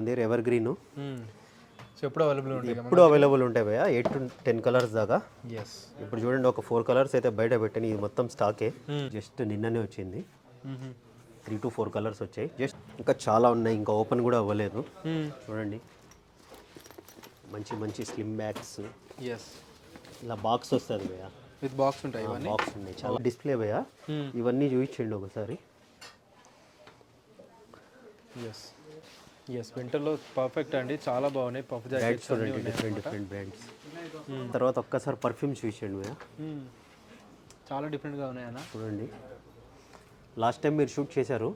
దగ్గర ever green so ఎప్పుడు available ఉంటాయి ఎప్పుడు అవైలబుల్ ఉంటాయి భయ్య 8 to 10 కలర్స్ దాకా. ఇప్పుడు చూడండి ఒక 4 కలర్స్ అయితే బయట పెట్టాను, ఇది మొత్తం స్టాకే. జస్ట్ నిన్ననే వచ్చింది, 3 to 4 కలర్స్ వచ్చాయి. జస్ట్ ఇంకా చాలా ఉన్నాయి, ఇంకా ఓపెన్ కూడా అవ్వలేదు. చూడండి మంచి మంచి స్లిమ్ బ్యాగ్స్, ఇలా బాక్స్ వస్తుంది భయ్య, విత్ బాక్స్ ఉంటాయి, బాక్స్ ఉన్నాయి చాలా. డిస్ప్లే భయ్య ఇవన్నీ చూపించండి ఒకసారి. వింటర్లో పర్ఫెక్ట్ అండి, చాలా బాగున్నాయి పఫ్ జాకెట్స్ చూడండి, డిఫరెంట్ బ్రాండ్స్. తర్వాత ఒక్కసారి పర్ఫ్యూమ్స్ చూపించండి భయ్య, చాలా డిఫరెంట్గా ఉన్నాయి అన్న. చూడండి లాస్ట్ టైం మీరు షూట్ చేశారు.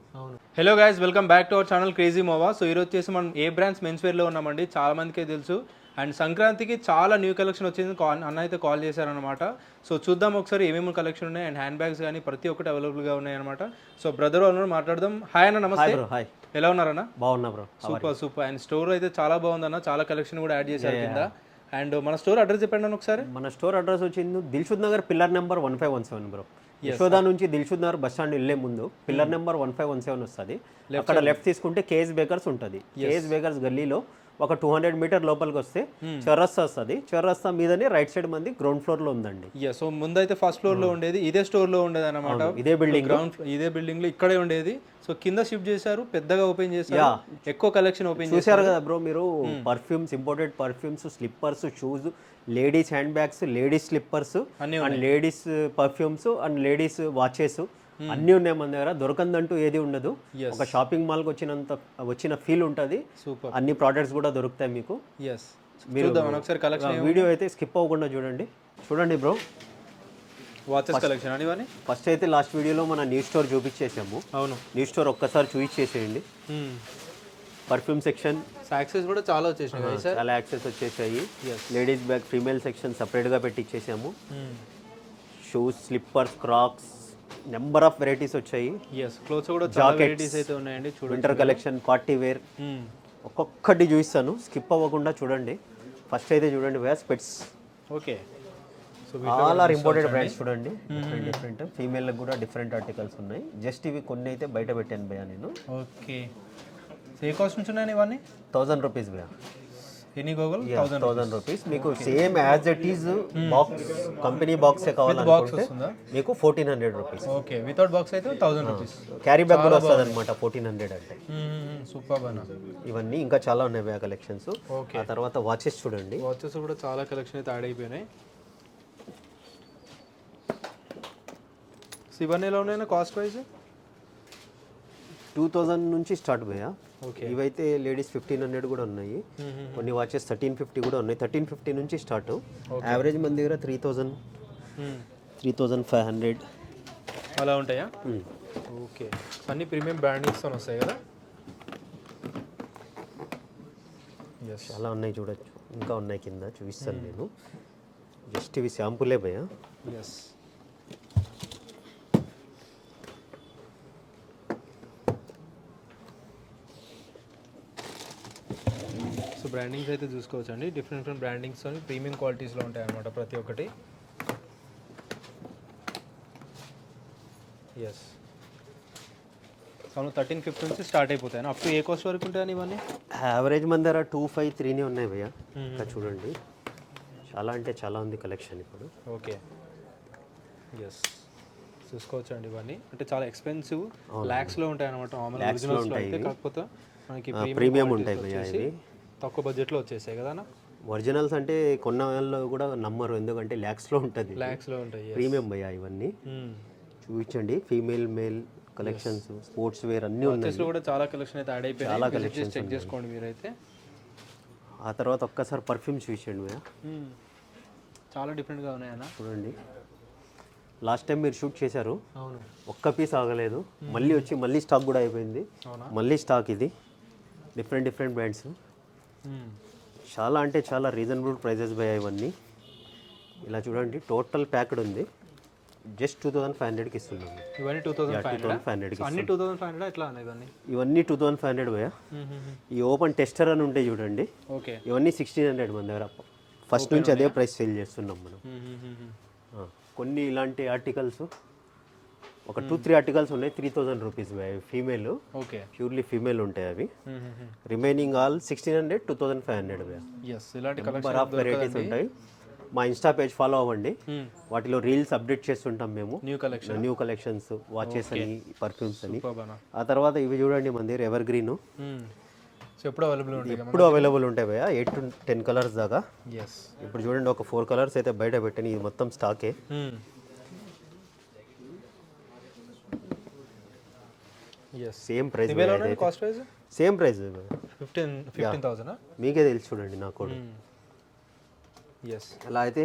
Hello guys, welcome back to our channel crazy మోవా. So ఈరోజు వచ్చేసి మనం ఏ బ్రాండ్స్ మెన్స్ వేర్లో ఉన్నామండి, చాలా మందికే తెలుసు. అండ్ సంక్రాంతికి చాలా న్యూ కలెక్షన్ వచ్చింది, అన్న అయితే కాల్ చేశారనమాట. సో చూద్దాం ఒకసారి ఏమేమి కలెక్షన్ ఉన్నాయి, అండ్ హ్యాండ్ బ్యాగ్స్ కానీ ప్రతి ఒక్కటి అవైలబుల్గా ఉన్నాయి అనమాట. సో బ్రదర్ అన్న మాట్లాడదాం. హాయ్ అన్న, నమస్తే. హాయ్, ఎలా ఉన్నారన్న? బాగున్నా బ్రో. సూపర్. అండ్ స్టోర్ అయితే చాలా బాగుందన్న, చాలా కలెక్షన్ కూడా యాడ్ చేశారు కింద. అండ్ మన స్టోర్ అడ్రస్ చెప్పండి అన్న ఒకసారి. మన స్టోర్ అడ్రస్ వచ్చింది Dilsukhnagar pillar number 1517 bro. Yashoda నుంచి దిల్షుద్ నగర్ బస్ స్టాండ్ వెళ్ళే ముందు పిల్లర్ నెంబర్ 1517 వస్తుంది. అక్కడ లెఫ్ట్ తీసుకుంటే కేఎస్ బేకర్స్ ఉంటుంది. కేఎస్ బేకర్స్ గల్లీలో ఒక 200 మీటర్ లోపలికి వస్తే చౌరస్తా వస్తుంది. చౌరస్తా మీదనే రైట్ సైడ్ మంది గ్రౌండ్ ఫ్లోర్ లో ఉందండి. సో ముందైతే ఫస్ట్ ఫ్లోర్ లో ఉండేది, ఇదే స్టోర్ లో ఉండేది అనమాట. ఇదే బిల్డింగ్, గ్రౌండ్ ఇదే బిల్డింగ్ లో ఇక్కడే ఉండేది. సో కింద షిఫ్ట్ చేశారు, పెద్దగా ఓపెన్ చేశారు, ఎక్కువ కలెక్షన్ ఓపెన్ చేశారు కదా బ్రో మీరు. Perfumes, imported perfumes, slippers, shoes, ladies hand bags, ladies slippers and ladies perfumes and ladies watches అన్నీ ఉన్నాయి మన దగ్గర. దొరకందంటూ ఏది ఉండదు. ఒక షాపింగ్ మాల్కి వచ్చిన ఫీల్ ఉంటుంది. అన్ని ప్రోడక్ట్స్ కూడా దొరుకుతాయి మీకు. మీరు వీడియో అయితే స్కిప్ అవ్వకుండా చూడండి బ్రో. వాచెస్ కలెక్షన్ అని ఇవన్నీ ఫస్ట్ అయితే లాస్ట్ వీడియోలో మన న్యూ స్టోర్ చూపించేసాము. అవును, న్యూ స్టోర్ ఒక్కసారి చూపించేసేయండి. పర్ఫ్యూమ్ సెక్షన్, యాక్సెస్ కూడా చాలా వచ్చేసాయి, చాలా యాక్సెస్ వచ్చేసాయి. లేడీస్ బ్యాగ్, ఫీమేల్ సెక్షన్ సపరేట్గా పెట్టి ఇచ్చేసాము. Shoes, slippers, crocs, number of varieties వచ్చాయి. క్లోత్స్ కూడా చాలా వెరైటీస్ అయితే ఉన్నాయండి. వింటర్ కలెక్షన్, పార్టీ వేర్, ఒక్కొక్కటి చూపిస్తాను, స్కిప్ అవ్వకుండా చూడండి. ఫస్ట్ అయితే చూడండి భయ్యా స్పెట్స్. ఓకే, చాలా ఇంపార్టెంట్ బ్రాండ్స్ చూడండి. డిఫరెంట్ ఫీమేల్ కూడా డిఫరెంట్ ఆర్టికల్స్ ఉన్నాయి. జస్ట్ ఇవి కొన్ని అయితే బయట పెట్టాను భయ్యా నేను. ఓకే, ఏ కాస్ట్ నుంచి ఉన్నాయి ఇవన్నీ? 1000 రూపీస్ భయ్యా. Any Google 1000 rupees. మీకు same as it is box, company బాక్సే కావాలనుకుంటే మీకు 1400 రూపీస్. ఓకే, వితౌట్ బాక్స్ అయితే 1000 రూపీస్. క్యారీ బ్యాగ్ కూడా వస్తుంది అనమాట 1400 అంటే. సూపర్ అన్న. ఇవన్నీ ఇంకా చాలా ఉన్నాయి బ్యాగ్ కలెక్షన్స్. ఆ తర్వాత వాచెస్ చూడండి. వాచెస్ కూడా చాలా కలెక్షన్ అయితే యాడ్ అయిపోయినాయి. ఇవన్నీ ఎలా ఉన్నాయి కాస్ట్ వైజ్? 2000 నుంచి స్టార్ట్ భయ్యా. ఇవైతే లేడీస్ 1500 కూడా ఉన్నాయి. కొన్ని వాచెస్ 1350 కూడా ఉన్నాయి. 1350 నుంచి స్టార్ట్. యావరేజ్ మన దగ్గర 3000, 3500 అలా ఉంటాయా? ఓకే, అన్ని ప్రీమియం బ్రాండింగ్స్తో వస్తాయి కదా. చాలా ఉన్నాయి చూడొచ్చు, ఇంకా ఉన్నాయి కింద చూపిస్తాను నేను. జస్ట్ ఇవి శాంపులే భయ్యా. సో బ్రాండింగ్స్ అయితే చూసుకోవచ్చు అండి, డిఫరెంట్ బ్రాండింగ్స్ ప్రీమియం క్వాలిటీస్లో ఉంటాయి అనమాట ప్రతి ఒక్కటి. సో 1350 నుంచి స్టార్ట్ అయిపోతాయి. అప్ టు ఏ కాస్ట్ వరకు ఉంటాయని ఇవన్నీ? యావరేజ్ మన దగ్గర 253 ఉన్నాయి భయ్యా. ఇంకా చూడండి చాలా అంటే చాలా ఉంది కలెక్షన్ ఇప్పుడు. ఓకే, చూసుకోవచ్చు అండి. ఇవన్నీ అంటే చాలా ఎక్స్పెన్సివ్, ల్యాక్స్లో ఉంటాయి అనమాట. నార్మల్ అయితే కాకపోతే మనకి ప్రీమియం ఉంటాయి భయ్యా. ఇవి తక్కువ బడ్జెట్లో వచ్చేసాయి కదా అన్న. ఒరిజినల్స్ అంటే కొన్న వాళ్ళు కూడా నమ్మరు, ఎందుకంటే ల్యాక్స్లో ఉంటుంది. ల్యాక్స్లో ఉంటాయి, ప్రీమియం భయ్యా. ఇవన్నీ చూపించండి. Female, male collections, sports wear అన్నీ ఉన్నాయి. కూడా చాలా కలెక్షన్ అయితే యాడ్ అయిపోయాయి, చాలా కలెక్షన్ చెక్ చేసుకోండి మీరైతే. ఆ తర్వాత ఒక్కసారి పర్ఫ్యూమ్స్ చూపించండి భయ్యా. చాలా డిఫరెంట్గా ఉన్నాయన్న. చూడండి లాస్ట్ టైం మీరు షూట్ చేశారు, అవును, ఒక్క పీస్ ఆగలేదు. మళ్ళీ స్టాక్ కూడా అయిపోయింది. మళ్ళీ స్టాక్ ఇది. డిఫరెంట్ బ్రాండ్స్, చాలా అంటే చాలా రీజనబుల్ ప్రైజెస్ భయ్యా ఇవన్నీ. ఇలా చూడండి టోటల్ ప్యాక్డ్ ఉంది. జస్ట్ 2500కి ఇస్తున్నాము. ఇవన్నీ 2500కి. అన్ని 2500 ఎట్లా ఉన్నాయి ఇవన్నీ? ఇవన్నీ 2500 భయ్యా. ఈ ఓపెన్ టెస్టర్ అని ఉంటాయి చూడండి. ఓకే, ఇవన్నీ 1600 మన దగ్గర. ఫస్ట్ నుంచి అదే ప్రైస్ సేల్ చేస్తున్నాం మనం. కొన్ని ఇలాంటి ఆర్టికల్స్ ఒక 2-3 ఆర్టికల్స్ ఉన్నాయి 3000 rupees female, okay. Purely female ఉంటాయి అవి. రిమైనింగ్ ఆల్ 1600 2500 ఎస్, ఇలాంటి నెంబర్ ఆఫ్ వెరైటీస్ ఉంటాయి. మా ఇన్స్టా పేజ్ ఫాలో అవ్వండి, వాటిలో రీల్స్ అప్డేట్ చేస్తుంటాం మేము. న్యూ కలెక్షన్స్, వాచెస్ అని, పర్ఫ్యూమ్స్ అని. ఆ తర్వాత ఇవి చూడండి మన దగ్గర ఎవర్ గ్రీన్ ఎప్పుడు అవైలబుల్ ఉంటాయి, ఎప్పుడు అవైలబుల్ ఉంటాయి భయ్యా, 8 to 10 కలర్స్ దాకా. ఎస్. ఇప్పుడు చూడండి ఒక 4 కలర్స్ అయితే బయట పెట్టాను, ఇది మొత్తం స్టాకే. Same price, cost price same price 15,000. మీకే తెలిసి చూడండి నాకు కూడా. ఎస్, అలా అయితే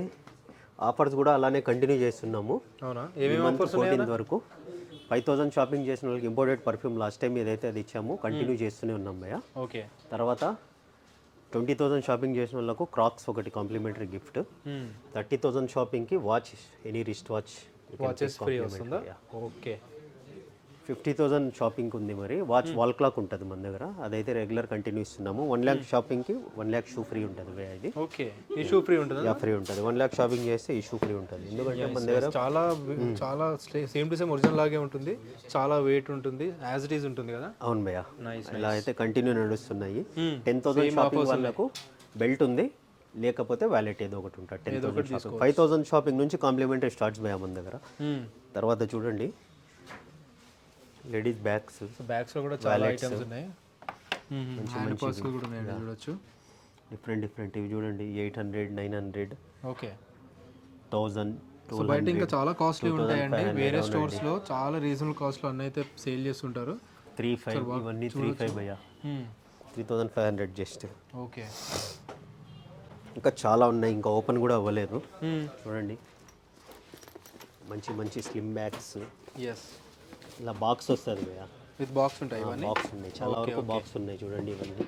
ఆఫర్స్ కూడా అలానే కంటిన్యూ చేస్తున్నాము. అవునా? ఏమేమి ఆఫర్స్ 14th వరకు 5000 షాపింగ్ చేసిన వాళ్ళకి ఇంపోర్టెడ్ పర్ఫ్యూమ్ లాస్ట్ టైం ఏదైతే అది ఇచ్చాము కంటిన్యూ చేస్తూనే ఉన్నాం భయ్య. ఓకే. తర్వాత 20,000 షాపింగ్ చేసిన వాళ్ళకు క్రాక్స్ ఒకటి కాంప్లిమెంటరీ గిఫ్ట్. 30,000 షాపింగ్కి watch, any wrist watches free వస్తుందా? ఓకే. 50,000 షాపింగ్ ఉంది మరి వాచ్ వాల్ క్లాక్ ఉంటుంది మన దగ్గర, అదైతే రెగ్యులర్ కంటిన్యూ ఇస్తున్నాము. 1 lakh షాపింగ్కి 1 lakh షూ ఫ్రీ ఉంటుంది భయ్య. ఇది ఓకే, ఈ షూ ఫ్రీ ఉంటుంది. ఫ్రీ ఉంటుంది. 1 lakh షాపింగ్ చేస్తే ఈ షూ ఫ్రీ ఉంటుంది. ఎందుకంటే మన దగ్గర చాలా చాలా సేమ్ టు సేమ్ ఒరిజినల్ లాగే ఉంటుంది, చాలా వెయిట్ ఉంటుంది, యాజ్ ఇట్ ఈజ్ ఉంటుంది కదా. అవును భయ్య, ఇలా అయితే కంటిన్యూ నడుస్తున్నాయి. 10,000 షాపింగ్ వాళ్ళకు బెల్ట్ ఉంది, లేకపోతే వ్యాలెట్ ఏదో ఒకటి ఉంటుంది. 10,000 షాపింగ్, 5,000 షాపింగ్ నుంచి కాంప్లిమెంటరీ స్టార్ట్స్ భయ్య మన దగ్గర. తర్వాత చూడండి లేడీస్ బ్యాగ్స్, బ్యాగ్స్లో కూడా చాలా ఐటమ్స్ ఉన్నాయి. హ్యాండ్ పర్సులు కూడా ఉన్నాయి, చూడొచ్చు. డిఫరెంట్ ఇవి చూడండి 800, 900, ఓకే, 1000. సో బయట ఇంకా చాలా కాస్ట్లీ ఉంటాయండి, వేరే స్టోర్స్లో చాలా రీజనబుల్ కాస్ట్లో అన్నీ అయితే సేల్ చేస్తుంటారు. 3,500 ఇవన్నీ 3,500 భయ్య, 3,500 జస్ట్. ఓకే. ఇంకా చాలా ఉన్నాయి, ఇంకా ఓపెన్ కూడా అవ్వలేదు. చూడండి మంచి స్లిమ్ బ్యాగ్స్. ఎస్, ఇలా బాక్స్ వస్తుంది భయ్య, విత్ బాక్స్ ఉంటాయి ఇవన్నీ. బాక్స్ ఉన్నాయి, చాలా వరకు బాక్స్ ఉన్నాయి చూడండి ఇవన్నీ.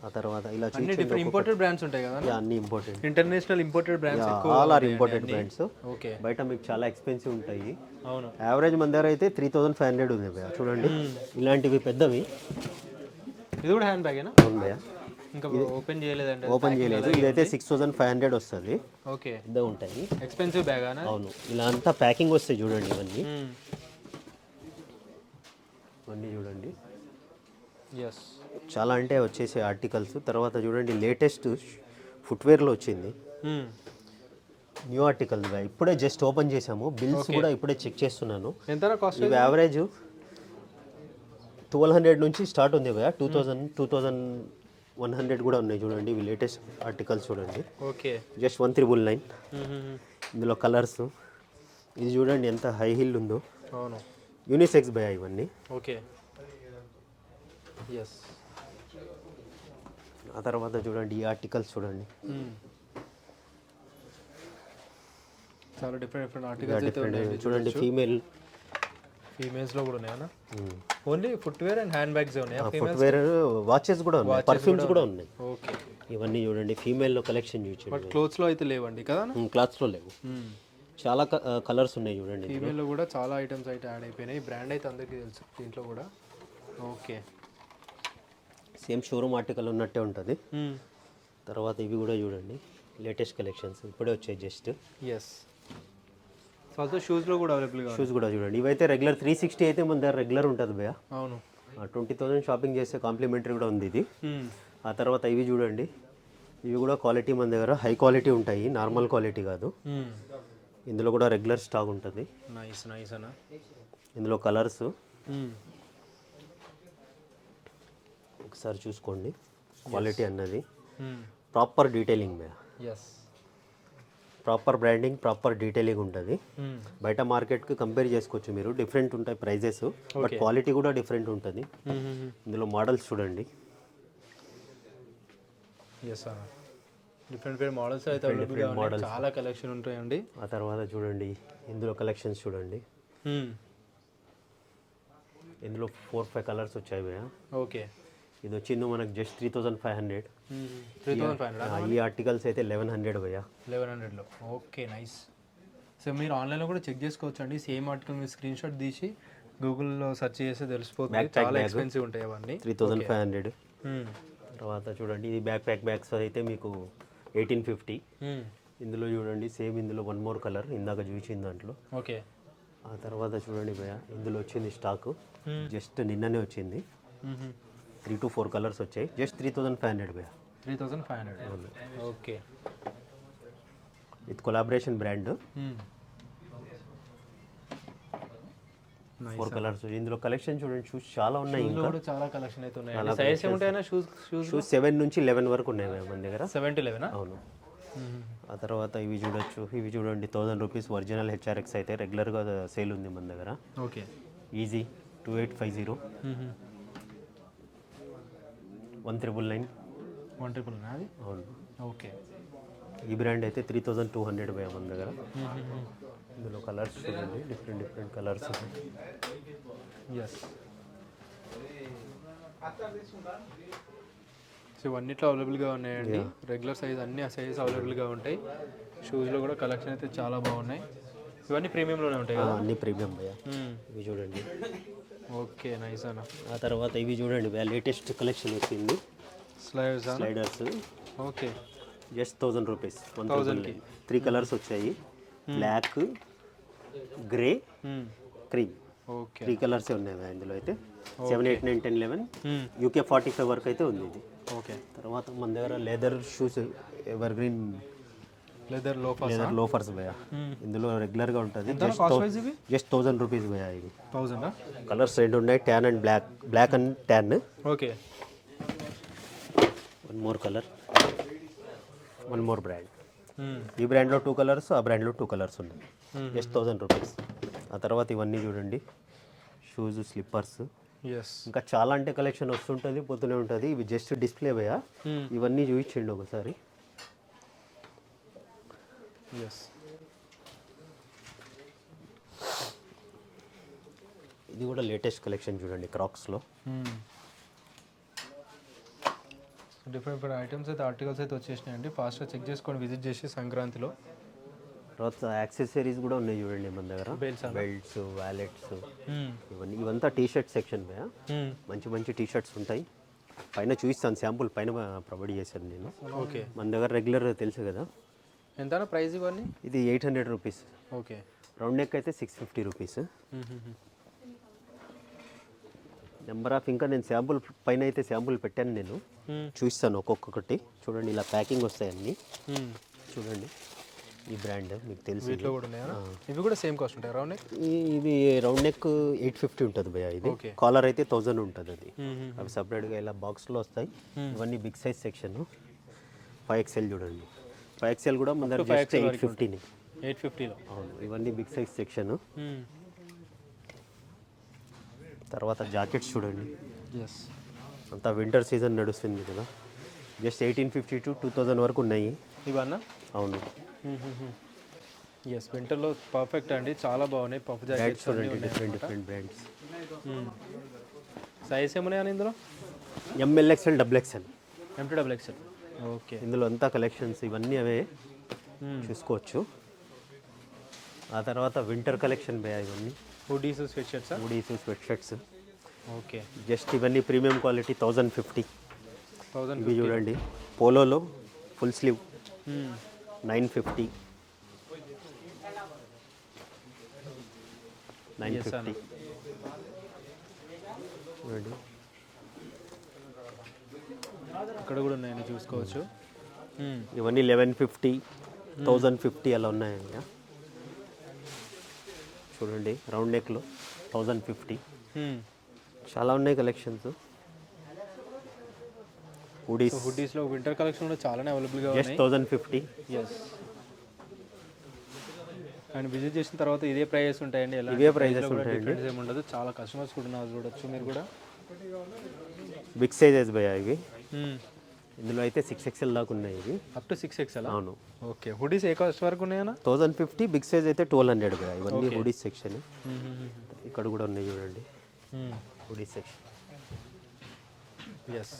ఆ తర్వాత ఇలా అన్ని డిఫరెంట్ ఇంపోర్టెడ్ బ్రాండ్స్ ఉంటాయి కదా, అన్ని ఇంపోర్టెడ్, ఇంటర్నేషనల్ ఇంపోర్టెడ్ బ్రాండ్స్ ఎక్కువ. All are imported brands. Okay. బయట మీకు చాలా ఎక్స్పెన్సివ్ ఉంటాయి. అవును. యావరేజ్ మన దగ్గర అయితే 3,500 ఉంది భయ్య. చూడండి ఇలాంటివి పెద్దవి. ఇది కూడా హ్యాండ్ బ్యాగేనా? అవును భయ్య, ఇంకా ఓపెన్ చేయలేదండి, ఓపెన్ చేయలేదు. ఇదైతే 6,500 వస్తుంది. ఓకే, పెద్ద ఉంటాయి, ఎక్స్పెన్సివ్ బ్యాగ్ అనా? అవును. ఇలా అంతా ప్యాకింగ్ వస్తాయి చూడండి ఇవన్నీ. చూడండి ఎస్, చాలా అంటే వచ్చేసే ఆర్టికల్స్. తర్వాత చూడండి లేటెస్ట్ ఫుట్వేర్లో వచ్చింది న్యూ ఆర్టికల్. ఇప్పుడే జస్ట్ ఓపెన్ చేసాము, బిల్స్ కూడా ఇప్పుడే చెక్ చేస్తున్నాను. ఎంత కాస్ట్? ఇవి యావరేజ్ 1,200 నుంచి స్టార్ట్ ఉంది భయ్య. 2,000, 2,100 కూడా ఉన్నాయి చూడండి. ఇవి లేటెస్ట్ ఆర్టికల్స్ చూడండి. Okay, just 1,999. ఇందులో కలర్స్. ఇది చూడండి ఎంత హై హిల్ ఉందో. అవును, యూనిసెక్స్ భయ్య ఇవన్నీ. ఓకే. ఎస్. ఆ తర్వాత చూడండి ఈ ఆర్టికల్స్ చూడండి, చాలా డిఫరెంట్ ఆర్టికల్స్ అయితే ఉన్నాయి చూడండి. ఫీమేల్స్లో కూడా ఉన్నాయా? Only footwear and hand bags ఉన్నాయా? ఫుట్వేర్, వాచెస్ కూడా ఉన్నాయి, పర్ఫ్యూమ్స్ కూడా ఉన్నాయి. ఓకే, ఇవన్నీ చూడండి ఫీమేల్లో కలెక్షన్ చూడండి. బట్ క్లోత్స్లో అయితే లేవండి కదా? క్లాత్స్లో లేవు, చాలా కలర్స్ ఉన్నాయి చూడండి. ఫీమేల్లో కూడా చాలా ఐటమ్స్ అయితే యాడ్ అయిపోయినాయి. బ్రాండ్ అయితే అందరికీ తెలుసు దీంట్లో కూడా. ఓకే, సేమ్ షోరూమ్ ఆర్టికల్ ఉన్నట్టే ఉంటుంది. తర్వాత ఇవి కూడా చూడండి లేటెస్ట్ కలెక్షన్స్ ఇప్పుడే వచ్చాయి జస్ట్. ఎస్. సో షూస్లో కూడా అవైలబుల్గా, షూస్ కూడా చూడండి. ఇవైతే రెగ్యులర్ 360 అయితే మన దగ్గర రెగ్యులర్ ఉంటుంది భయ్య. అవును. 20,000 షాపింగ్ చేస్తే కాంప్లిమెంటరీ కూడా ఉంది ఇది. ఆ తర్వాత ఇవి చూడండి, ఇవి కూడా క్వాలిటీ మన దగ్గర హై క్వాలిటీ ఉంటాయి, నార్మల్ క్వాలిటీ కాదు. ఇందులో కూడా రెగ్యులర్ స్టాక్ ఉంటుంది. నైస్ అన్న. ఇందులో కలర్స్ ఒకసారి చూసుకోండి. క్వాలిటీ అన్నది ప్రాపర్ డీటెయిలింగ్ మీద, yes, proper branding, proper detailing ఉంటుంది. బయట మార్కెట్కి కంపేర్ చేసుకోవచ్చు మీరు, డిఫరెంట్ ఉంటాయి ప్రైజెస్, బట్ క్వాలిటీ కూడా డిఫరెంట్ ఉంటుంది. ఇందులో మోడల్స్ చూడండి. ఎస్ అన్న, డిఫరెంట్ మోడల్స్ అయితే అవైలబుల్గా ఉన్నాయి, చాలా కలెక్షన్ ఉంటాయండి. ఆ తర్వాత చూడండి ఇందులో కలెక్షన్స్ చూడండి. ఇందులో 4-5 కలర్స్ వచ్చాయి భయ్య. ఓకే, ఇది వచ్చింది మనకు జస్ట్ 3,500. ఈ ఆర్టికల్స్ అయితే 1,100 భయ్య. 1100లో. Okay, nice. సో మీరు ఆన్లైన్లో కూడా చెక్ చేసుకోవచ్చు అండి. సేమ్ ఆర్టికల్ మీరు స్క్రీన్ షాట్ తీసి గూగుల్లో సెర్చ్ చేస్తే తెలిసిపోతుంది. చాలా ఎక్స్పెన్సివ్ ఉంటాయి అవన్నీ. 3,500. తర్వాత చూడండి ఇది బ్యాగ్స్ అయితే మీకు 1,850. ఇందులో చూడండి సేమ్ ఇందులో 1 more కలర్ ఇందాక చూసింది దాంట్లో. ఓకే, ఆ తర్వాత చూడండి భయ్య, ఇందులో వచ్చింది స్టాకు జస్ట్ నిన్ననే వచ్చింది. 3 to 4 కలర్స్ వచ్చాయి. జస్ట్ 3500 భయ్య. 3500. ఓకే. ఇది కొలాబరేషన్ బ్రాండ్. 4 కలర్స్. ఇందులో కలెక్షన్ చూడండి, షూస్ చాలా ఉన్నాయి. ఇంకా కూడా చాలా కలెక్షన్ అయితే ఉన్నాయి. Size ఏముంటాయన్నా shoes? షూస్ 7 నుంచి 11 వరకు ఉన్నాయి భయ్య మన దగ్గర. 7 to 11. అవును. ఆ తర్వాత ఇవి చూడొచ్చు. ఇవి చూడండి, 1000 రూపీస్ ఒరిజినల్ హెచ్ఆర్ఎక్స్ అయితే రెగ్యులర్గా సేల్ ఉంది మన దగ్గర. ఓకే. ఈజీ 2850. 1999. 199 అది. అవును. ఓకే. ఈ బ్రాండ్ అయితే 3200 భయ్య మన దగ్గర. ఇందులో కలర్స్ చూడండి, డిఫరెంట్ కలర్స్. ఎస్. సో ఇవన్నిట్లో అవైలబుల్గా ఉన్నాయండి. రెగ్యులర్ సైజ్ అన్ని సైజ్ అవైలబుల్గా ఉంటాయి. షూస్లో కూడా కలెక్షన్ అయితే చాలా బాగున్నాయి. ఇవన్నీ ప్రీమియంలోనే ఉంటాయి కదా? అన్ని ప్రీమియం భయ్య. ఇవి చూడండి. ఓకే, నైస్ అన్న. ఆ తర్వాత ఇవి చూడండి భయ్య, లేటెస్ట్ కలెక్షన్ వచ్చింది. స్లైడర్స్. ఓకే. Just 1000 rupees. 1000కి 3 కలర్స్ వచ్చాయి. Black, grey, cream. ఓకే. 3 కలర్సే ఉన్నాయి భయ్య ఇందులో అయితే. 7, 8, 9, 10, 11 UK 45 వరకు అయితే ఉంది ఇది. ఓకే. తర్వాత మన దగ్గర leather shoes, ever green leather loafers భయ్య. ఇందులో రెగ్యులర్గా ఉంటుంది. జస్ట్ 1000 రూపీస్ భయ్య. ఇది 1000. కలర్స్ 2 ఉన్నాయి, tan and black and tan. Okay. One more colour, one more brand. ఈ బ్రాండ్లో 2 కలర్స్, ఆ బ్రాండ్లో 2 కలర్స్ ఉన్నాయి. Just 1000 rupees. ఆ తర్వాత ఇవన్నీ చూడండి, షూస్, స్లిప్పర్స్. ఎస్. ఇంకా చాలా అంటే కలెక్షన్ వస్తుంటుంది, పోతూనే ఉంటుంది. ఇవి జస్ట్ డిస్ప్లే భయ్య. ఇవన్నీ చూపించండి ఒకసారి. ఎస్. ఇది కూడా లేటెస్ట్ కలెక్షన్ చూడండి, క్రాక్స్లో. డిఫరెంట్ ఐటమ్స్ అయితే, ఆర్టికల్స్ అయితే వచ్చేసినాయండి. ఫాస్ట్గా చెక్ చేసుకొని విజిట్ చేసి సంక్రాంతిలో. తర్వాత యాక్సెసరీస్ కూడా ఉన్నాయి చూడండి మన దగ్గర. బెల్ట్స్, వ్యాలెట్స్, ఇవంతా టీ షర్ట్ సెక్షన్ భయ్య. మంచి టీ షర్ట్స్ ఉంటాయి. పైన చూపిస్తాను, శాంపుల్ పైన ప్రొవైడ్ చేశాను నేను. ఓకే. మన దగ్గర రెగ్యులర్ తెలుసు కదా. ఎంత ప్రైస్ ఇవన్నీ? ఇది 800 రూపీస్. ఓకే. రౌండ్ నెక్ అయితే 650 రూపీస్. నెంబర్ ఆఫ్, ఇంకా నేను శాంపుల్ పైన అయితే శాంపుల్ పెట్టాను నేను, చూస్తాను ఒక్కొక్కటి. చూడండి, ఇలా ప్యాకింగ్ వస్తాయి అన్నీ. చూడండి, ఈ బ్రాండ్ మీకు తెలుసు. వీటిలో కూడా ఉన్నాయా? ఇవి కూడా సేమ్ కాస్ట్ ఉంటాయి. రౌండ్ నెక్ ఇది రౌండ్ నెక్ 850 ఉంటుంది భయ్య. ఇది కాలర్ అయితే 1000 ఉంటుంది. అది అవి సపరేట్గా ఇలా బాక్స్లో వస్తాయి. ఇవన్నీ బిగ్ సైజ్ సెక్షన్. 5XL చూడండి, 5XL కూడా మన దగ్గర 850. 850లో. అవును, ఇవన్నీ బిగ్ సైజ్ సెక్షన్. తర్వాత జాకెట్స్ చూడండి. ఎస్. అంతా వింటర్ సీజన్ నడుస్తుంది కదా. జస్ట్ 1850 to 2000 వరకు ఉన్నాయి ఇవన్నా. అవును. ఎస్, వింటర్లో పర్ఫెక్ట్ అండి, చాలా బాగున్నాయి. పఫ్ జాకెట్స్ చూడండి, డిఫరెంట్ బ్రాండ్స్. సైజ్ ఏమున్నాయని ఇందులో? ML, XL, XXL. ML. Okay. ఇందులో అంతా కలెక్షన్స్ ఇవన్నీ అవే చూసుకోవచ్చు. ఆ తర్వాత వింటర్ కలెక్షన్ భయ్య. ఇవన్నీ hoodies, sweat shirts. Sweat shirts. Okay. Just ఇవన్నీ ప్రీమియం క్వాలిటీ 1050. 1000. ఇవి చూడండి, పోలోలో ఫుల్ స్లీవ్ 950. 950 చూడండి. ఇక్కడ కూడా ఉన్నాయని చూసుకోవచ్చు. ఇవన్నీ 1150, 1050 అలా ఉన్నాయండి. చూడండి, రౌండ్ నెక్లో 1050. చాలా ఉన్నాయి కలెక్షన్స్. హుడీస్లో వింటర్ కలెక్షన్ కూడా చాలానే అవైలబుల్గా జస్ట్ ఉన్నాయి. 1050. ఎస్. అండ్ విజిట్ చేసిన తర్వాత ఇదే ప్రైజెస్ ఉంటాయండి. ఇవే ప్రైజెస్ ఉంటాయండి, డిఫరెన్స్ ఏమి ఉండదు. చాలా కస్టమర్స్ కూడా ఉన్నారు, చూడొచ్చు మీరు కూడా. బిగ్ సైజెస్ భయ్య ఇవి. ఇందులో అయితే 6XL దాకా ఉన్నాయి ఇవి. Up to 6XL. అవును. ఓకే. హుడీస్ ఏ కాస్ట్ వరకు ఉన్నాయన్నా? 1050. బిగ్ సైజ్ అయితే 1200 భయ్య. ఇవన్నీ హుడీస్ సెక్షన్. ఇక్కడ కూడా ఉన్నాయి చూడండి, హుడీస్ సెక్షన్. ఎస్.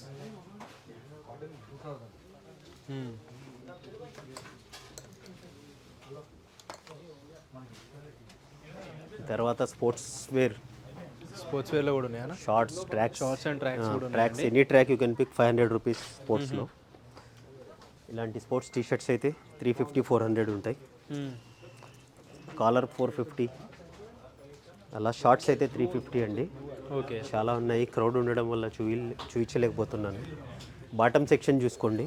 తర్వాత స్పోర్ట్స్ వేర్ వేర్లో కూడా ఉన్నాయా? షార్ట్స్, ట్రాక్స్ అండ్ ట్రాక్స్ కూడా tracks. Any track you can pick 500 rupees స్పోర్ట్స్లో. ఇలాంటి స్పోర్ట్స్ టీ షర్ట్స్ అయితే 350, 400 ఉంటాయి. కాలర్ 450, అలా షార్ట్స్ అయితే 350 అండి. ఓకే. చాలా ఉన్నాయి, క్రౌడ్ ఉండడం వల్ల చూపించలేకపోతున్నాను. బాటమ్ సెక్షన్ చూసుకోండి,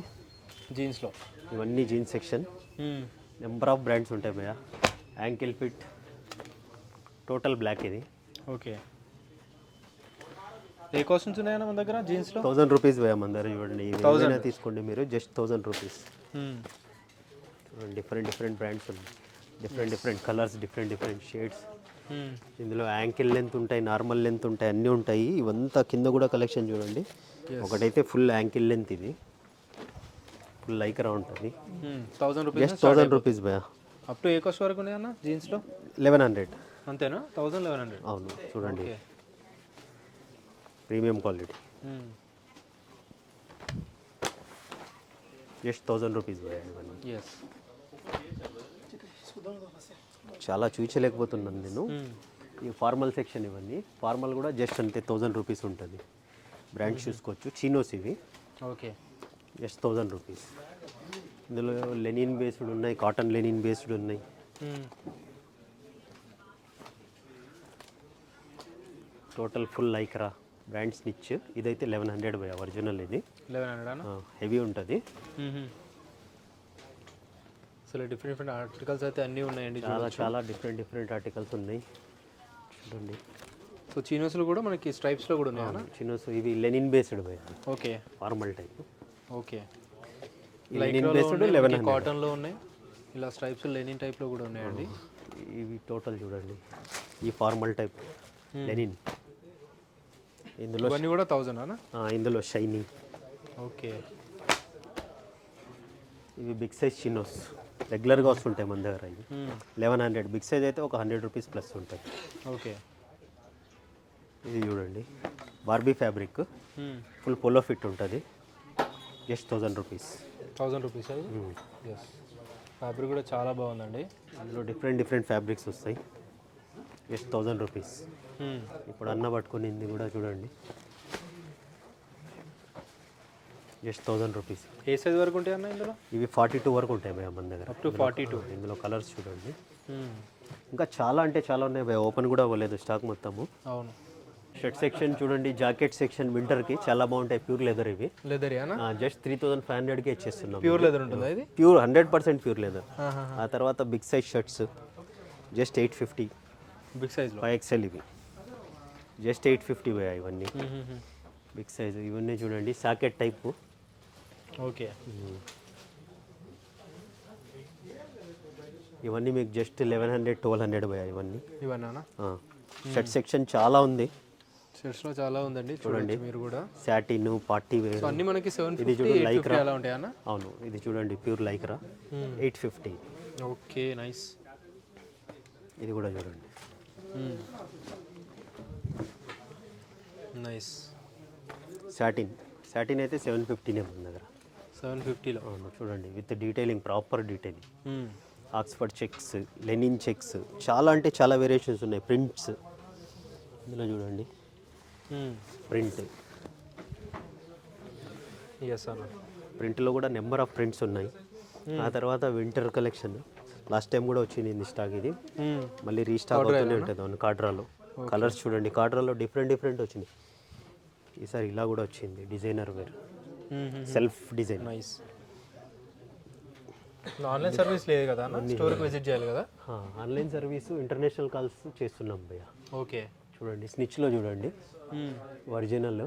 జీన్స్లో ఇవన్నీ jeans section. Number of brands ఉంటాయి భయ్యా. యాంకిల్ ఫిట్, టోటల్ బ్లాక్ ఇది. ఓకే. ఏ కాస్ట్ నుంచి ఉన్నాయన్న మన దగ్గర జీన్స్లో? 1000 రూపీస్ భయ్యా మన దగ్గర. చూడండి, ఏదైనా తీసుకోండి మీరు, జస్ట్ 1000 రూపీస్. చూడండి, డిఫరెంట్ బ్రాండ్స్ ఉన్నాయి, డిఫరెంట్ కలర్స్, డిఫరెంట్ షేడ్స్. ఇందులో యాంకిల్ లెంత్ ఉంటాయి, నార్మల్ లెంత్ ఉంటాయి, అన్నీ ఉంటాయి. ఇవంతా కింద కూడా కలెక్షన్ చూడండి. ఒకటైతే ఫుల్ యాంకిల్ లెంత్, ఇది ఫుల్ లైక్రా ఉంటుంది. 1000 రూపీస్, జస్ట్ 1000 రూపీస్ భయ్యా. అప్ టు ఏ కాస్ట్ వరకు ఉన్నాయన్న జీన్స్లో? 1100. అంతేనా? 1100. అవును, చూడండి, ప్రీమియం క్వాలిటీ. జస్ట్ 1000 రూపీస్ భయ్యా ఇవన్నీ. చాలా చూపించలేకపోతున్నాను నేను. ఈ ఫార్మల్ సెక్షన్, ఇవన్నీ ఫార్మల్ కూడా జస్ట్ అంతే 1000 రూపీస్ ఉంటుంది. బ్రాండ్స్ చూసుకోవచ్చు, చీనోస్ ఇవి. ఓకే. Just 1000 rupees. ఇందులో లెనిన్ బేస్డ్ ఉన్నాయి, కాటన్ లెనిన్ బేస్డ్ ఉన్నాయి. Total full Lycra brand snitch. ఇదైతే 1100 భయ్యా, ఒరిజినల్ ఇది. 1100 హెవీ ఉంటుంది. అసలు డిఫరెంట్ ఆర్టికల్స్ అయితే అన్నీ ఉన్నాయండి. చాలా డిఫరెంట్ ఆర్టికల్స్ ఉన్నాయి, చూడండి. సో చీనోస్లో కూడా మనకి స్ట్రైప్స్లో కూడా ఉన్నాయా? చిన్నోస్ ఇవి లెనిన్ బేస్డ్ భయ్యా. Okay. Formal type. Okay. Linen based 1100. కాటన్లో ఉన్నాయి, ఇలా స్ట్రైప్స్ లెనిన్ టైప్లో కూడా ఉన్నాయండి. ఇవి టోటల్ చూడండి, ఈ ఫార్మల్ టైప్ లెనిన్. ఇందులో ఇవన్నీ కూడా 1000 అన్న? ఇందులో షైనీ. ఓకే. ఇవి బిగ్ సైజ్ చిన్నోస్, రెగ్యులర్గా వస్తుంటాయి మన దగ్గర. ఇవి 1100. బిగ్ సైజ్ అయితే ఒక 100 రూపీస్ ప్లస్ ఉంటాయి. ఓకే. ఇది చూడండి, Barbie fabric, full polo fit ఉంటుంది. Just 1000 rupees. 1000 రూపీస్ అది. ఎస్, ఫ్యాబ్రిక్ కూడా చాలా బాగుందండి. ఇందులో డిఫరెంట్ ఫ్యాబ్రిక్స్ వస్తాయి. Just 1000 rupees. ఇప్పుడు అన్న పట్టుకునింది కూడా చూడండి, జస్ట్ 1000 రూపీస్. ఏ సైజ్ వరకు ఉంటాయి అన్న ఇందులో? ఇవి 42 వరకు ఉంటాయి భయ్యా మన దగ్గర. Up to 42. ఇందులో కలర్స్ చూడండి, ఇంకా చాలా అంటే చాలా ఉన్నాయి భయ్యా. ఓపెన్ కూడా అవ్వలేదు స్టాక్ మొత్తము. అవును. షర్ట్ సెక్షన్ చూడండి, జాకెట్ సెక్షన్ వింటర్కి చాలా బాగుంటాయి. ప్యూర్ లెదర్ ఇవి. లెదర్ జస్ట్ 3500కి ఇచ్చేస్తున్నాం. ప్యూర్ లెదర్ ఉంటుందా ఇది? Pure 100% pure leather. ఆ తర్వాత big size shirts just 850. Big సైజ్లో 5XL ఇవి జస్ట్ 850 భయ్యా ఇవన్నీ. బిగ్ సైజ్ ఇవన్నీ చూడండి, సాకెట్ టైపు. ఓకే. ఇవన్నీ మీకు జస్ట్ 1100 1200 భయ్యా ఇవన్నీ. ఇవన్నా? షర్ట్ సెక్షన్ చాలా ఉంది, షర్ట్స్లో చాలా ఉందండి, చూడండి మీరు కూడా. సాటిన్, పార్టీ వేర్ అన్ని మనకి 750 ఇది చూడండి, లైక్రా అలా ఉంటాయి అన్న? అవును, ఇది చూడండి ప్యూర్ లైక్రా 850. Okay, nice. ఇది కూడా చూడండి, నైస్. సాటిన్ అయితే 750 మన దగ్గర. 750లో? అవును, చూడండి, with detailing, proper detailing. Oxford checks, linen checks, చాలా అంటే చాలా వేరియేషన్స్ ఉన్నాయి. ప్రింట్స్ ఇందులో చూడండి, ప్రింట్. ఎస్ అన్న. ప్రింట్లో కూడా నెంబర్ ఆఫ్ ప్రింట్స్ ఉన్నాయి. ఆ తర్వాత వింటర్ కలెక్షన్ లాస్ట్ టైం కూడా వచ్చింది స్టాక్. ఇది మళ్ళీ రీస్టాక్ అవుతూనే ఉంటుంది. అవును, కాడ్రాలో కలర్స్ చూడండి, కాడ్రాలో డిఫరెంట్ వచ్చింది. ఈసారి ఇలా కూడా వచ్చింది, designer wear, self design. Nice. Online service లేదు కదా అన్న? స్టోర్కి విజిట్ చేయాలి కదా? ఆన్లైన్ సర్వీసు, ఇంటర్నేషనల్ కాల్స్ చేస్తున్నాం భయ్యా. ఓకే. చూడండి, స్నిచ్లో చూడండి, ఒరిజినల్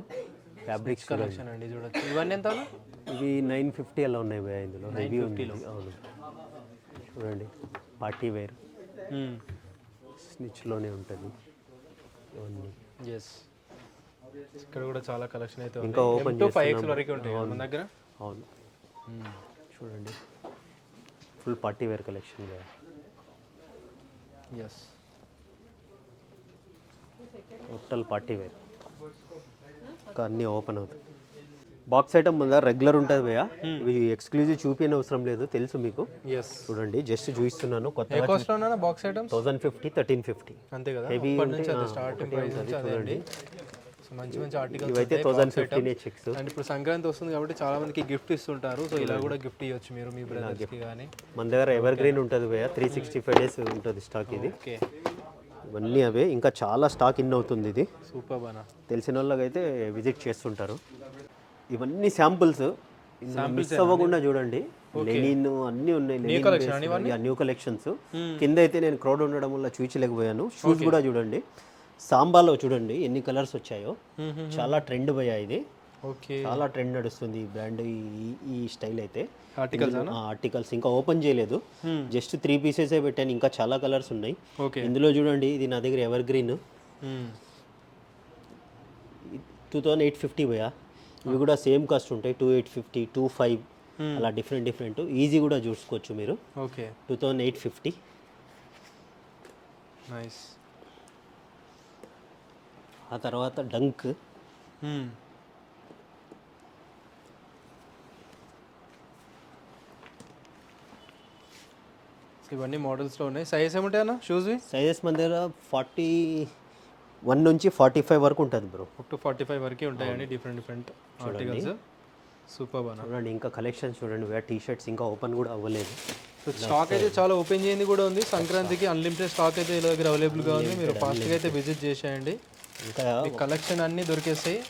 ఫ్యాబ్రిక్స్ కలెక్షన్ అండి, చూడొచ్చు. ఇవన్నీ ఎంత? ఇవి 950 అలా ఉన్నాయి భయ్యా. ఇందులో హెవీ ఉంది. అవును, చూడండి, పార్టీ వేర్ స్నిచ్లోనే ఉంటుంది ఇవన్నీ. ఎస్, ఇక్కడ కూడా చాలా కలెక్షన్ అయితే ఇంకా ఓపెన్ 5X వరకు ఉంటాయి మన దగ్గర. అవును, చూడండి, full party wear collection. Yes, total party wear. ఇంకా అన్నీ ఓపెన్ అవుతాయి. బాక్స్ ఐటమ్ ముందర రెగ్యులర్ ఉంటుంది భయ్యా. ఇవి ఎక్స్క్లూజివ్ చూపించని అవసరం లేదు, తెలుసు మీకు. ఎస్, చూడండి, జస్ట్ చూపిస్తున్నాను. కొత్త కాస్ట్ లో బాక్స్ ఐటమ్స్ 1050 1350 అంతే కదా? హెవీ స్టార్టింగ్ ప్రైస్ చూడండి. సో మంచి ఆర్టికల్స్ ఇవైతే 1050 చెక్స్. అండ్ ఇప్పుడు సంక్రాంతి వస్తుంది కాబట్టి చాలా మందికి గిఫ్ట్ ఇస్తుంటారు. సో ఇలా కూడా గిఫ్ట్ ఇవ్వచ్చు మీరు మీ బ్రదర్స్కి కానీ. మన దగ్గర ఎవర్ గ్రీన్ ఉంటుంది భయ్యా, 365 డేస్ ఉంటుంది స్టాక్ ఇది. ఓకే. ఇవన్నీ అవే, ఇంకా చాలా స్టాక్ ఇన్ అవుతుంది. ఇది సూపర్ బానా. తెలిసిన వాళ్ళకైతే విజిట్ చేస్తుంటారు. ఇవన్నీ శాంపుల్స్, మిస్ అవ్వకుండా చూడండి. లెనిన్ అన్నీ ఉన్నాయి, న్యూ కలెక్షన్స్. కింద అయితే నేను క్రౌడ్ ఉండడం వల్ల చూపించలేకపోయాను. షూస్ కూడా చూడండి, సాంబాలో చూడండి ఎన్ని కలర్స్ వచ్చాయో. చాలా ట్రెండ్ పోయా ఇది. ఓకే, చాలా ట్రెండ్ నడుస్తుంది ఈ బ్రాండ్, ఈ స్టైల్ అయితే. ఆర్టికల్స్ ఆర్టికల్స్ ఇంకా ఓపెన్ చేయలేదు, జస్ట్ 3 పీసెసే పెట్టాను. ఇంకా చాలా కలర్స్ ఉన్నాయి. ఓకే, ఇందులో చూడండి, ఇది నా దగ్గర ఎవర్ గ్రీన్ 2850 పోయా. ఇవి కూడా సేమ్ కాస్ట్ ఉంటాయి, 2850, 25 అలా డిఫరెంట్. ఈజీ కూడా చూసుకోవచ్చు మీరు. ఓకే, 2850. నైస్. ఆ తర్వాత డంక్, ఇవన్నీ మోడల్స్లో ఉన్నాయి. సైజ్ ఏముంటాయి అన్న షూస్వి? సైజెస్ మన దగ్గర 41 నుంచి 45 వరకు ఉంటుంది బ్రో. అప్ టు 45 వరకే ఉంటాయండి, డిఫరెంట్ ఆర్టికల్స్. సూపర్ బానా. చూడండి ఇంకా కలెక్షన్స్ చూడండి, టీ షర్ట్స్ ఇంకా ఓపెన్ కూడా అవ్వలేదు. సో స్టాక్ అయితే చాలా ఓపెన్ చేయింది కూడా ఉంది. సంక్రాంతికి అన్లిమిటెడ్ స్టాక్ అయితే ఇలా దగ్గర అవైలబుల్గా ఉంది. మీరు ఫాస్ట్గా అయితే విజిట్ చేసేయండి, ఇంకా కలెక్షన్ అన్నీ దొరికేస్తాయి.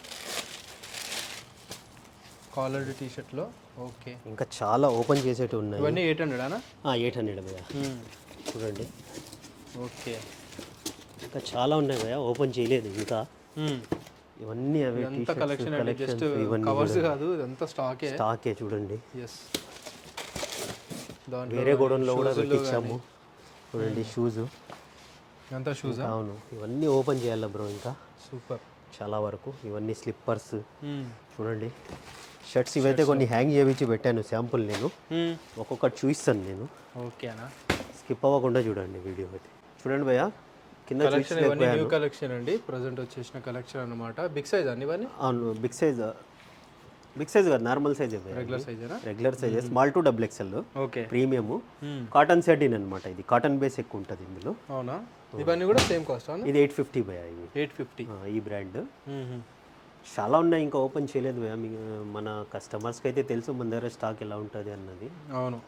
కాలర్డ్ టీ షర్ట్లో. ఓకే, ఇంకా చాలా ఓపెన్ చేసేటివి ఉన్నాయి. ఇవన్నీ 800 అనా? 800 భయ్యా. చూడండి, ఓకే, ఇంకా చాలా ఉన్నాయి భయ్యా, ఓపెన్ చేయలేదు ఇంకా. ఇవన్నీ అవే ఎంత కలెక్షన్ అండి, జస్ట్ కవర్స్ కాదు, ఇదంతా స్టాకే చూడండి. ఎస్, వేరే గోడౌన్లో కూడా పెట్టించాము. చూడండి షూస్, అంతా షూస్. అవును, ఇవన్నీ ఓపెన్ చేయాలి బ్రో ఇంకా. సూపర్, చాలా వరకు. ఇవన్నీ స్లిప్పర్స్ చూడండి. షర్ట్స్ ఇవైతే కొన్ని హ్యాంగ్ చేయించి పెట్టాను శాంపుల్. నేను ఒక్కొక్కటి చూపిస్తాను నేను. ఓకేనా, స్కిప్ అవ్వకుండా చూడండి వీడియో అయితే. చూడండి భయ్యా, కింద కలెక్షన్ ఇవన్నీ న్యూ కలెక్షన్ అండి, ప్రజెంట్ వచ్చేసిన కలెక్షన్ అన్నమాట. బిగ్ సైజ్ అండి ఇవన్నీ? అవును, బిగ్ సైజ్ కాదు, నార్మల్ సైజ్, రెగ్యులర్ సైజేనా? Regular size, small to XXL. Okay, premium cotton satin అనమాట. ఇది కాటన్ బేస్ ఎక్కువ ఉంటుంది ఇందులో. అవునా? ఇవన్నీ కూడా సేమ్ కాస్ట్? ఇది 850 భయ్యా. ఇవి 850 ఈ బ్రాండ్. చాలా ఉన్నాయి, ఇంకా ఓపెన్ చేయలేదు భయ్యా. మన కస్టమర్స్కి అయితే తెలుసు మన దగ్గర స్టాక్ ఎలా ఉంటుంది అన్నది. అవును,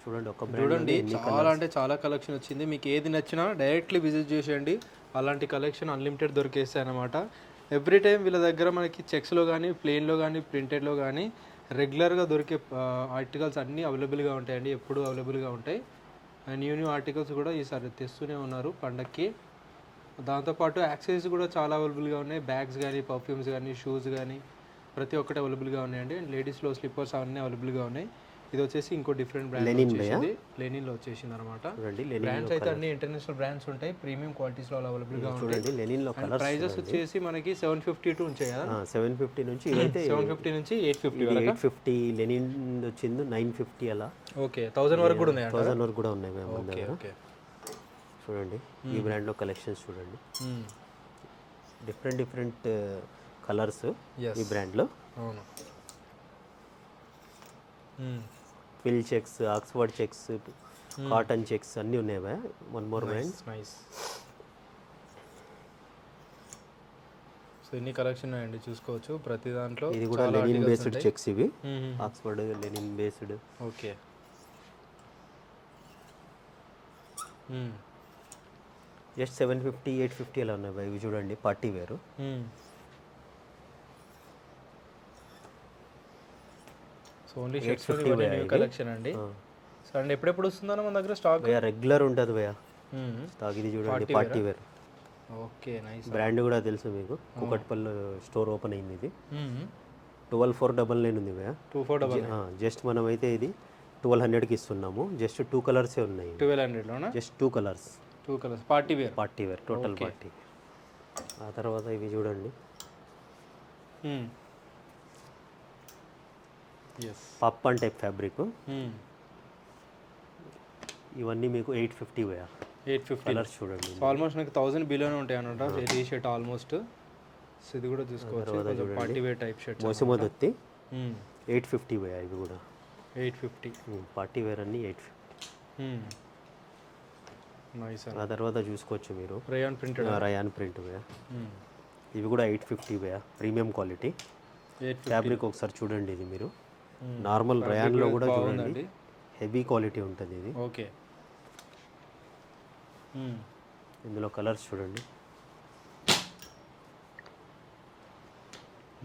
చూడండి ఒక చూడండి, చాలా అంటే చాలా కలెక్షన్ వచ్చింది. మీకు ఏది నచ్చినా డైరెక్ట్లీ విజిట్ చేసేయండి, అలాంటి కలెక్షన్ అన్లిమిటెడ్ దొరికేస్తాయి అన్నమాట. ఎవ్రీ టైం వీళ్ళ దగ్గర మనకి చెక్స్లో కానీ, ప్లెయిన్లో కానీ, ప్రింటెడ్లో కానీ రెగ్యులర్గా దొరికే ఆర్టికల్స్ అన్నీ అవైలబుల్గా ఉంటాయండి, ఎప్పుడు అవైలబుల్గా ఉంటాయి. అండ్ న్యూ ఆర్టికల్స్ కూడా ఈసారి తెస్తూనే ఉన్నారు పండక్కి. దాంతోపాటు యాక్సెసరీస్ కూడా చాలా అవైలబుల్గా ఉన్నాయి. బ్యాగ్స్ కానీ, పర్ఫ్యూమ్స్ కానీ, షూస్ కానీ ప్రతి ఒక్కటి అవైలబుల్గా ఉన్నాయండి. అండ్ లేడీస్లో స్లిప్పర్స్ అవన్నీ అవైలబుల్గా ఉన్నాయి. ఇది వచ్చేసి ఇంకో డిఫరెంట్ బ్రాండ్ వచ్చేసింది, లెనిన్లో వచ్చేసింది అనమాట. బ్రాండ్స్ అయితే అన్ని ఇంటర్నేషనల్ బ్రాండ్స్ ఉంటాయి, ప్రీమియం క్వాలిటీస్లో అవైలబుల్గా ఉంటాయి. లెనిన్లో ప్రైజెస్ వచ్చేసి మనకి 750 ఉంటాయి కదా. 750 నుంచి ఇదైతే 750 నుంచి 850 వరకు. 850 లెనిన్ వచ్చింది 950 అలా. ఓకే, 1000 వరకు కూడా ఉన్నాయి. 1000 వరకు కూడా ఉన్నాయి మేము ఓకే, ఓకే. చూడండి ఈ బ్రాండ్లో కలెక్షన్స్ చూడండి, డిఫరెంట్ కలర్స్ ఈ బ్రాండ్లో. అవును, ఫిల్ checks, Oxford checks, cotton checks అన్నీ ఉన్నాయి భయ్యా. One more brand. Nice. So ఇన్ని కలెక్షన్ ఉన్నాయండి, చూసుకోవచ్చు ప్రతి దాంట్లో. ఇది కూడా లెనిన్ బేస్డ్ చెక్స్, ఇవి Oxford linen based. Okay, just 750, 850 అలా ఉన్నాయి భయ్యా. ఇవి చూడండి party wear. So only shirts new collection అండి. సో అండ్ ఎప్పుడెప్పుడు వస్తుందన్న మన దగ్గర స్టాక్? భయ్యా రెగ్యులర్ ఉంటుంది భయ్యా స్టాక్. ఇది చూడండి party wear. Okay, nice. Brand కూడా తెలుసు మీకు, కుకట్పల్లి స్టోర్ ఓపెన్ అయింది. ఇది 12499 ఉంది భయ్యా. 2499. జస్ట్ మనమైతే ఇది 1200కి ఇస్తున్నాము. జస్ట్ 2 కలర్సే ఉన్నాయి. 1200లోనా? Just 2 colours. Party wear total party. ఆ తర్వాత ఇవి చూడండి, పాప్కార్న్ టైప్ ఫ్యాబ్రిక్. ఇవన్నీ మీకు 850 భయ్యా. 850 కలర్స్ చూడండి. ఆల్మోస్ట్ నాకు 1000 బిలోనే ఉంటాయి అన్నమాట టీ షర్ట్ ఆల్మోస్ట్. సో ఇది కూడా చూసుకోవచ్చు, పార్టీ వేర్ టైప్ షర్ట్. మోసమోదొత్తి 850 భయ్యా. ఇవి కూడా 850 పార్టీ వేర్ అన్ని 850. నైస్. ఆ తర్వాత చూసుకోవచ్చు మీరు రయాన్ ప్రింట్ భయ్యా. ఇవి కూడా 850 భయ్యా, ప్రీమియం క్వాలిటీ ఫ్యాబ్రిక్. ఒకసారి చూడండి, ఇది మీరు నార్మల్ రయాన్లో కూడా చూడండి, హెవీ క్వాలిటీ ఉంటుంది ఇది. ఓకే, ఇందులో కలర్స్ చూడండి.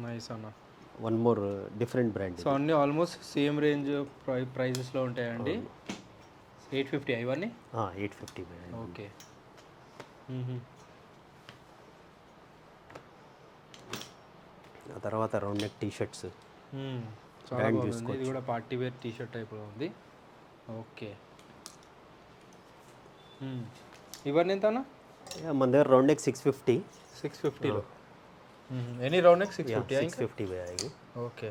నైస్ అన్న. One more different brand. So అన్నీ ఆల్మోస్ట్ సేమ్ రేంజ్ ప్రైజెస్లో ఉంటాయండి. 850 ఇవన్నీ. 850 బ్రాండ్. ఓకే. ఆ తర్వాత రౌండ్ నెక్ టీ షర్ట్స్. చాలా బాగుంది. ఇది కూడా పార్టీ వేర్ టీ షర్ట్ టైప్లో ఉంది. ఓకే. ఇవన్నీ ఎంత అన్న? మన దగ్గర రౌండ్ నెక్ 650. 650లో ఎనీ రౌండ్ నెక్ 650. 650 आएगी. ఓకే.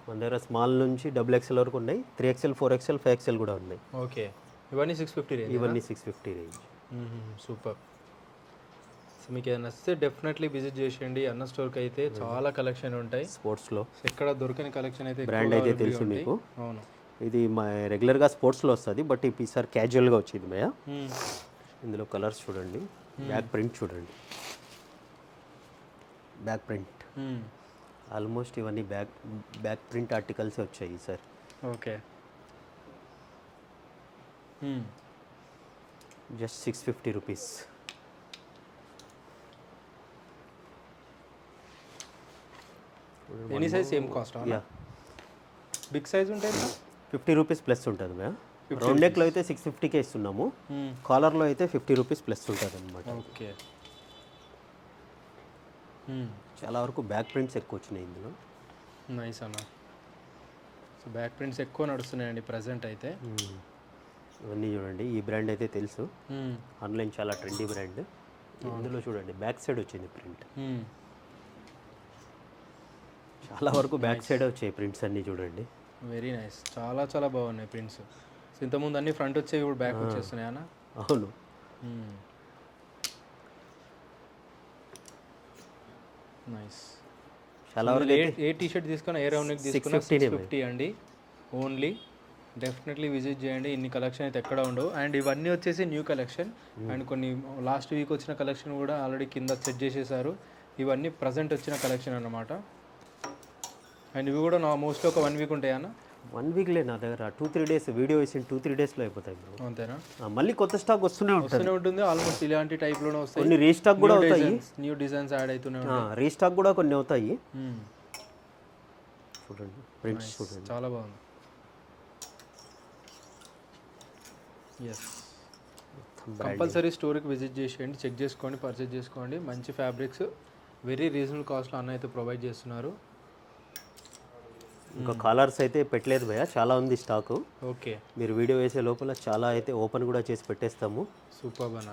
మన దగ్గర స్మాల్ నుంచి XXL వరకు ఉన్నాయి. 3XL, 4XL, 5XL కూడా ఉన్నాయి. ఓకే. ఇవన్నీ 650 రేంజ్. ఇవన్నీ 650 రేంజ్. సూపర్. సో మీకు ఏదైనా నచ్చితే డెఫినెట్లీ విజిట్ చేసేయండి. అన్న స్టోర్కి అయితే చాలా కలెక్షన్ ఉంటాయి. స్పోర్ట్స్లో ఎక్కడ దొరకని కలెక్షన్ అయితే బ్రాండ్ అయితే తెలుసు మీకు. అవును. ఇది మా రెగ్యులర్గా స్పోర్ట్స్లో వస్తుంది, బట్ ఈసారి క్యాజువల్గా వచ్చింది భయ్యా. ఇందులో కలర్స్ చూడండి. బ్యాక్ ప్రింట్ చూడండి. బ్యాక్ ప్రింట్ ఆల్మోస్ట్ ఇవన్నీ బ్యాక్ ప్రింట్ ఆర్టికల్సే వచ్చాయి sir. Okay. Just 650 rupees. Any size same cost. Yeah, big size ఉంటాయి 50 రూపీస్ ప్లస్ ఉంటుంది భయ్యా. రౌండ్ నెక్లో అయితే 650కే ఇస్తున్నాము. కాలర్లో అయితే 50 రూపీస్ ప్లస్ ఉంటుంది అనమాట. ఓకే. చాలా వరకు బ్యాక్ ప్రింట్స్ ఎక్కువ వచ్చినాయి ఇందులో. నైస్ అన్న. సో బ్యాక్ ప్రింట్స్ ఎక్కువ నడుస్తున్నాయండి ప్రజెంట్ అయితే. ఇవన్నీ చూడండి. ఈ బ్రాండ్ అయితే తెలుసు, ఆన్లైన్ చాలా ట్రెండీ బ్రాండ్. ఇందులో చూడండి బ్యాక్ సైడ్ వచ్చింది ప్రింట్. చాలా వరకు బ్యాక్ సైడ్ వచ్చాయి ప్రింట్స్ అన్నీ చూడండి. Very nice. చాలా చాలా బాగున్నాయి ప్రింట్స్. ఇంతకుముందు అన్ని ఫ్రంట్ వచ్చేవి, ఇప్పుడు బ్యాక్ వచ్చేస్తున్నాయి అన్న. అవును. నైస్. చాలా వరకు ఏ టీ షర్ట్ తీసుకున్నా, ఏ రౌండ్ నెక్ తీసుకున్నా 650 అండి ఓన్లీ. డెఫినెట్లీ విజిట్ చేయండి. ఇన్ని కలెక్షన్ అయితే ఎక్కడ ఉండవు. అండ్ ఇవన్నీ వచ్చేసి న్యూ కలెక్షన్. అండ్ కొన్ని లాస్ట్ వీక్ వచ్చిన కలెక్షన్ కూడా ఆల్రెడీ కింద సెట్ చేసేసారు. ఇవన్నీ ప్రజెంట్ వచ్చిన కలెక్షన్ అన్నమాట. అండ్ ఇవి కూడా నా మోస్ట్లీ ఒక 1 వీక్ ఉంటాయన్న. 1 వీక్లే నా దగ్గర 2-3 డేస్ వీడియో వేసిన 2-3 డేస్లో అయిపోతాయి బ్రో. అంతేనా? మళ్ళీ కొత్త స్టాక్ వస్తూనే ఉంటుంది. ఆల్మోస్ట్ ఇలాంటి టైప్లోనే వస్తాయి. కొన్ని రీస్టాక్ కూడా అవుతాయి. న్యూ డిజైన్స్ యాడ్ అవుతూనే ఉంటాయి. రీస్టాక్ కూడా కొన్ని అవుతాయి. చూడండి ప్రింట్స్ చూడండి. చాలా బాగుంది. ఎస్, కంపల్సరీ స్టోర్కి విజిట్ చేసేయండి, చెక్ చేసుకోండి, పర్చేజ్ చేసుకోండి. మంచి ఫ్యాబ్రిక్స్ వెరీ రీజనబుల్ కాస్ట్లో అన్న అయితే ప్రొవైడ్ చేస్తున్నారు. ఇంకా కాలర్స్ అయితే పెట్టలేదు భయ్యా, చాలా ఉంది స్టాకు. ఓకే. మీరు వీడియో వేసే లోపల చాలా అయితే ఓపెన్ కూడా చేసి పెట్టేస్తాము. సూపర్ అన్న.